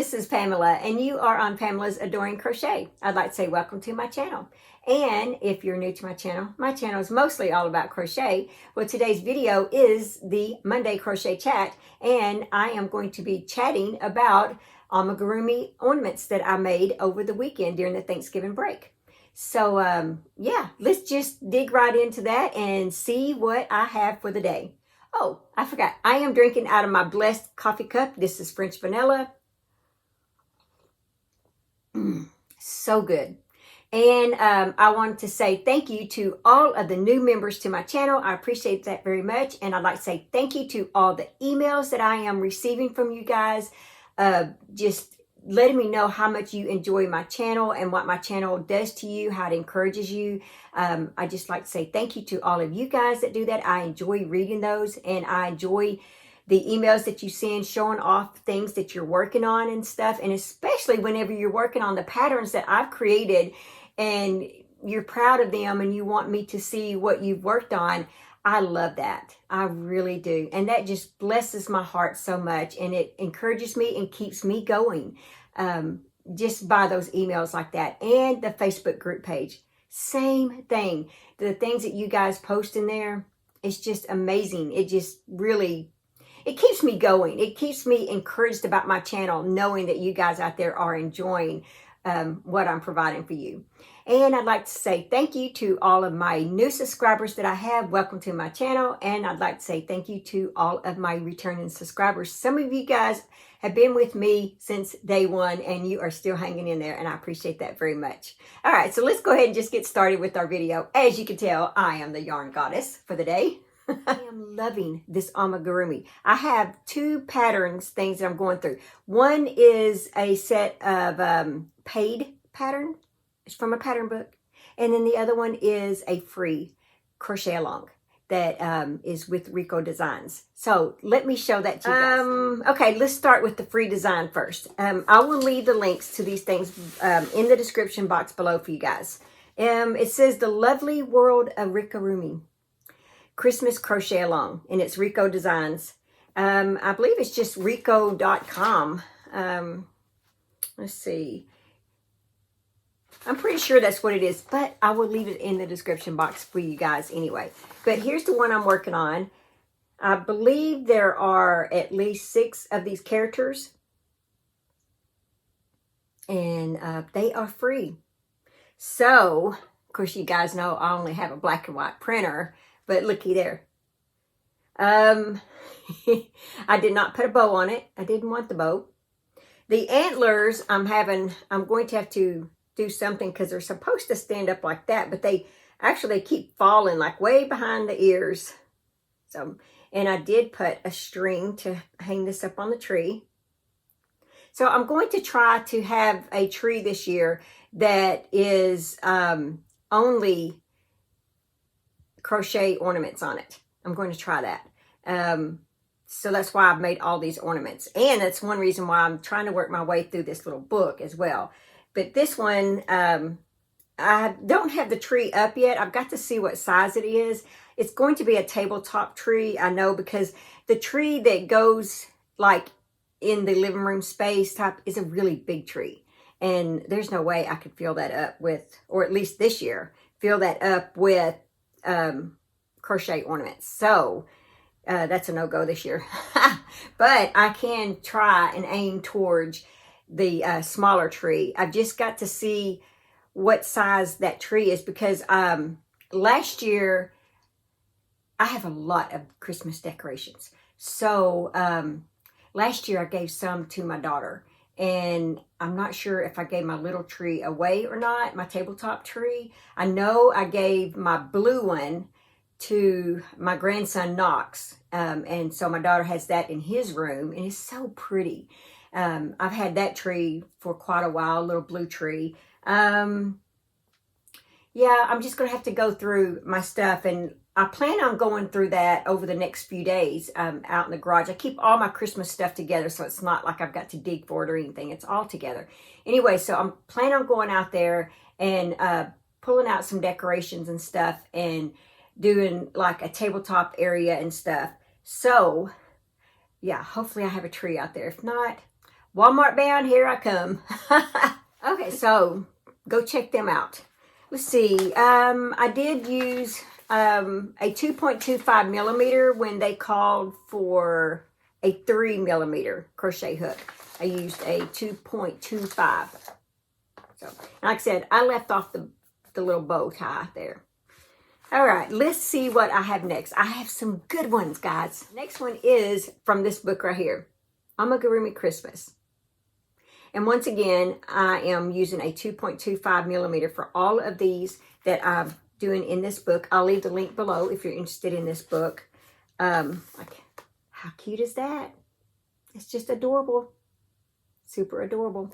this is Pamela, and you are on Pamela's Adoring Crochet. I'd like to say welcome to my channel. And if you're new to my channel is mostly all about crochet. Well, today's video is the Monday crochet chat, and I am going to be chatting about amigurumi ornaments that I made over the weekend during the Thanksgiving break. So yeah, let's just dig right into that and see what I have for the day. Oh, I forgot. I am drinking out of my blessed coffee cup. This is French vanilla. So good. And I wanted to say thank you to all of the new members to my channel. I appreciate that very much. And I'd like to say thank you to all the emails that I am receiving from you guys. Just letting me know how much you enjoy my channel and what my channel does to you, how it encourages you. I just like to say thank you to all of you guys that do that. I enjoy reading those, and I enjoy the emails that you send showing off things that you're working on and stuff. And especially whenever you're working on the patterns that I've created and you're proud of them and you want me to see what you've worked on. I love that. I really do. And that just blesses my heart so much. And it encourages me and keeps me going just by those emails like that. And the Facebook group page, same thing. The things that you guys post in there, it's just amazing. It just really, it keeps me going. It keeps me encouraged about my channel, knowing that you guys out there are enjoying what I'm providing for you. And I'd like to say thank you to all of my new subscribers that I have. Welcome to my channel. And I'd like to say thank you to all of my returning subscribers. Some of you guys have been with me since day one, and you are still hanging in there, and I appreciate that very much. All right, so let's go ahead and just get started with our video. As you can tell, I am the yarn goddess for the day. I am loving this amigurumi. I have two patterns, things that I'm going through. One is a set of paid pattern. It's from a pattern book. And then the other one is a free crochet along that is with Rico designs. So let me show that to you guys. Okay, let's start with the free design first. I will leave the links to these things in the description box below for you guys. It says The Lovely World of Rikorumi Christmas Crochet Along, and it's Rico Designs. I believe it's just rico.com. Let's see. I'm pretty sure that's what it is, but I will leave it in the description box for you guys anyway. But here's the one I'm working on. I believe there are at least 6 of these characters, and they are free. So, of course, you guys know I only have a black and white printer, but looky there. I did not put a bow on it. I didn't want the bow. The antlers, I'm going to have to do something because they're supposed to stand up like that, but they keep falling like way behind the ears. So, and I did put a string to hang this up on the tree. So I'm going to try to have a tree this year that is only crochet ornaments on it. I'm going to try that. So that's why I've made all these ornaments. And that's one reason why I'm trying to work my way through this little book as well. But this one, I don't have the tree up yet. I've got to see what size it is. It's going to be a tabletop tree, I know, because the tree that goes like in the living room space type is a really big tree. And there's no way I could fill that up with, or at least this year, fill that up with crochet ornaments. So that's a no-go this year. But I can try and aim towards the smaller tree. I've just got to see what size that tree is, because last year I have a lot of Christmas decorations. So last year I gave some to my daughter, and I'm not sure if I gave my little tree away or not, my tabletop tree. I know I gave my blue one to my grandson Knox, and so my daughter has that in his room, and it's so pretty. I've had that tree for quite a while, a little blue tree. Yeah, I'm just going to have to go through my stuff, and I plan on going through that over the next few days out in the garage. I keep all my Christmas stuff together, so it's not like I've got to dig for it or anything. It's all together. Anyway, so I'm planning on going out there and pulling out some decorations and stuff and doing like a tabletop area and stuff. So, yeah, hopefully I have a tree out there. If not, Walmart bound, here I come. Okay, so go check them out. Let's see. I did use a 2.25 millimeter when they called for a 3 millimeter crochet hook. I used a 2.25. So, like I said, I left off the little bow tie there. All right, let's see what I have next. I have some good ones, guys. Next one is from this book right here, Amigurumi Christmas. And once again, I am using a 2.25 millimeter for all of these that I'm doing in this book. I'll leave the link below if you're interested in this book. Like, how cute is that? It's just adorable. Super adorable.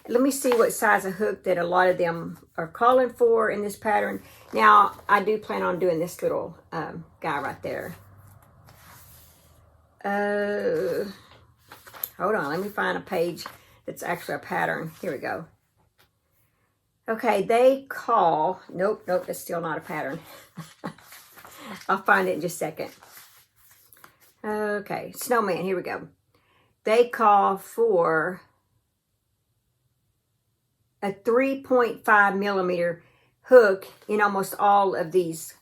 Let me see what size of hook that a lot of them are calling for in this pattern. Now, I do plan on doing this little guy right there. Hold on, let me find a page that's actually a pattern. Here we go. Okay, they call, nope, that's still not a pattern. I'll find it in just a second. Okay, snowman, here we go. They call for a 3.5 millimeter hook in almost all of these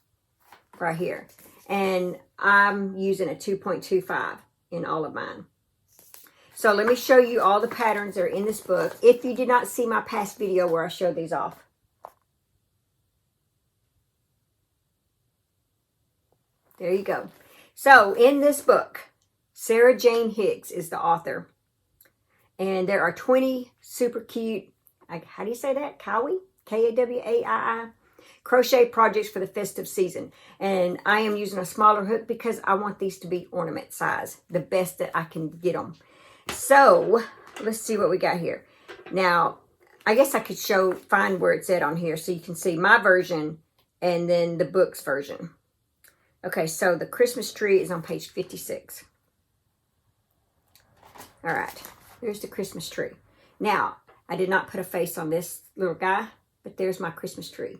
right here. And I'm using a 2.25 in all of mine. So let me show you all the patterns that are in this book. If you did not see my past video where I showed these off. There you go. So in this book, Sarah Jane Hicks is the author. And there are 20 super cute, how do you say that? Kawaii? K-A-W-A-I-I. Crochet projects for the festive season. And I am using a smaller hook because I want these to be ornament size. The best that I can get them. So, let's see what we got here. Now, I guess I could find where it's at on here so you can see my version and then the book's version. Okay, so the Christmas tree is on page 56. All right, here's the Christmas tree. Now, I did not put a face on this little guy, but there's my Christmas tree.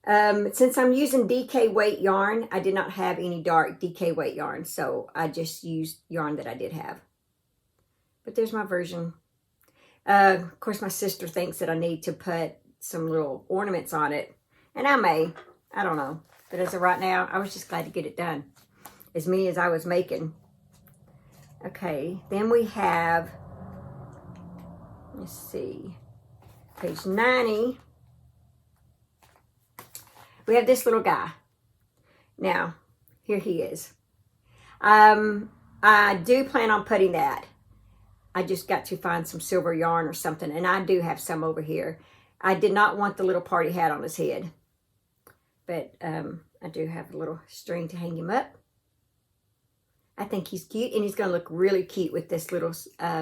Since I'm using DK weight yarn, I did not have any dark DK weight yarn, so I just used yarn that I did have. But there's my version. Of course, my sister thinks that I need to put some little ornaments on it, and I may. I don't know. But as of right now, I was just glad to get it done. As many as I was making. Okay, then we have, let's see, page 90. We have this little guy. Now, here he is. I do plan on putting that. I just got to find some silver yarn or something, and I do have some over here. I did not want the little party hat on his head, but I do have a little string to hang him up. I think he's cute, and he's going to look really cute with this little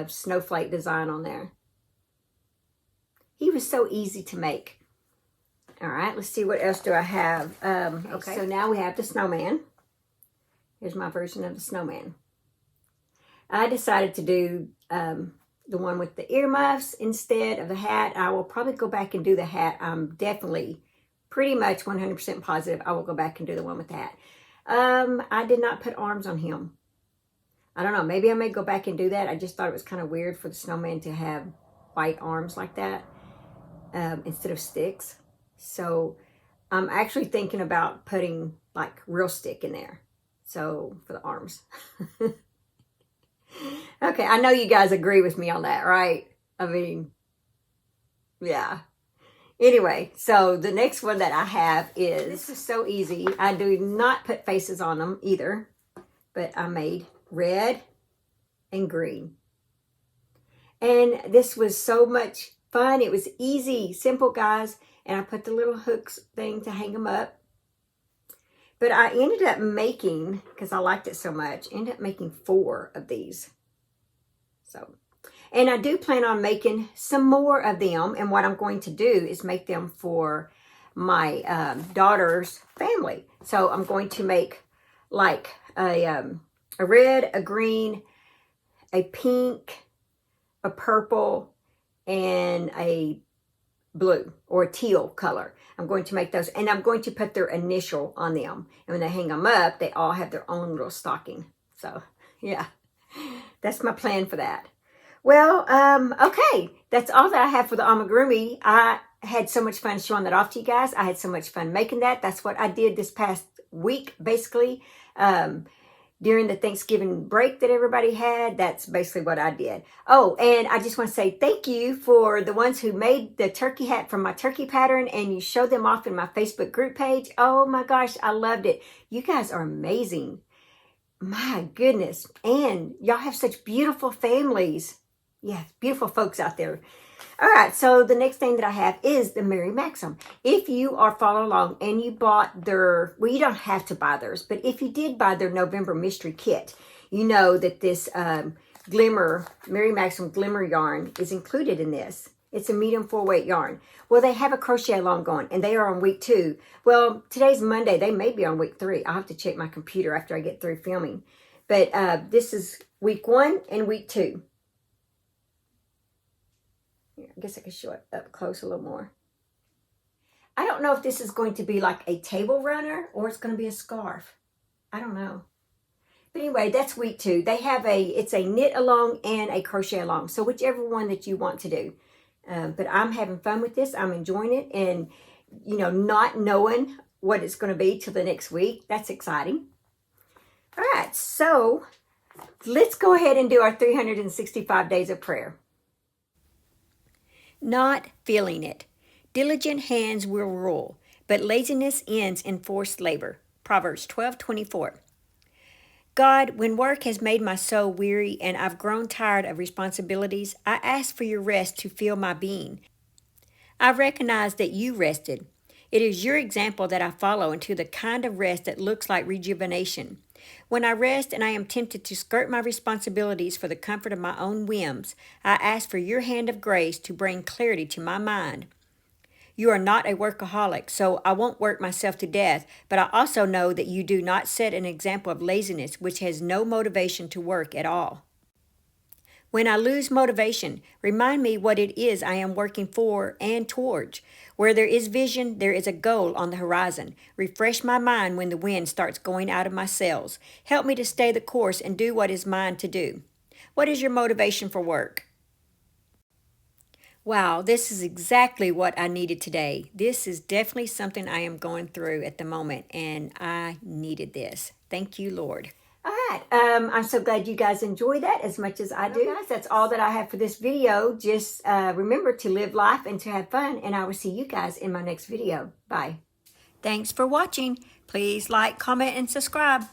snowflake design on there. He was so easy to make. All right, let's see what else do I have. Okay, so now we have the snowman. Here's my version of the snowman. I decided to do the one with the earmuffs instead of the hat. I will probably go back and do the hat. I'm definitely pretty much 100% positive I will go back and do the one with the hat. I did not put arms on him. I don't know, maybe I may go back and do that. I just thought it was kind of weird for the snowman to have white arms like that instead of sticks. So I'm actually thinking about putting like real stick in there. So for the arms. Okay, I know you guys agree with me on that, right? I mean, yeah. Anyway, so the next one that I have is, this is so easy. I do not put faces on them either, but I made red and green. And this was so much fun. It was easy, simple, guys. And I put the little hooks thing to hang them up. But I ended up making, because I liked it so much, ended up making 4 of these. So, and I do plan on making some more of them. And what I'm going to do is make them for my daughter's family. So I'm going to make like a red, a green, a pink, a purple, and a blue or a teal color. I'm going to make those, and I'm going to put their initial on them. And when they hang them up, they all have their own little stocking. So, yeah. That's my plan for that. Well, okay. That's all that I have for the amigurumi. I had so much fun showing that off to you guys. I had so much fun making that. That's what I did this past week, basically. During the Thanksgiving break that everybody had, that's basically what I did. Oh, and I just want to say thank you for the ones who made the turkey hat from my turkey pattern and you showed them off in my Facebook group page. Oh my gosh, I loved it. You guys are amazing. My goodness. And y'all have such beautiful families. Yeah, beautiful folks out there. All right, so the next thing that I have is the Mary Maxim. If you are following along and you bought their, well, you don't have to buy theirs, but if you did buy their November mystery kit, you know that this Mary Maxim glimmer yarn is included in this. It's a medium 4-weight yarn. Well, they have a crochet along going, and they are on week 2. Well, today's Monday. They may be on week 3. I'll have to check my computer after I get through filming. But this is week 1 and week 2. I guess I can show it up close a little more. I don't know if this is going to be like a table runner or it's going to be a scarf. I don't know. But anyway, that's week 2. They have it's a knit along and a crochet along. So whichever one that you want to do. But I'm having fun with this. I'm enjoying it. And, you know, not knowing what it's going to be till the next week. That's exciting. All right. So let's go ahead and do our 365 days of prayer. Not feeling it. Diligent hands will rule, but laziness ends in forced labor. Proverbs 12:24. God, when work has made my soul weary and I've grown tired of responsibilities, I ask for your rest to fill my being. I recognize that you rested. It is your example that I follow into the kind of rest that looks like rejuvenation. When I rest and I am tempted to skirt my responsibilities for the comfort of my own whims, I ask for your hand of grace to bring clarity to my mind. You are not a workaholic, so I won't work myself to death, but I also know that you do not set an example of laziness which has no motivation to work at all. When I lose motivation, remind me what it is I am working for and towards. Where there is vision, there is a goal on the horizon. Refresh my mind when the wind starts going out of my sails. Help me to stay the course and do what is mine to do. What is your motivation for work? Wow, this is exactly what I needed today. This is definitely something I am going through at the moment, and I needed this. Thank you, Lord. All right, I'm so glad you guys enjoy that as much as I do. Guys, that's all that I have for this video. Just remember to live life and to have fun, and I will see you guys in my next video. Bye. Thanks for watching. Please like, comment, and subscribe.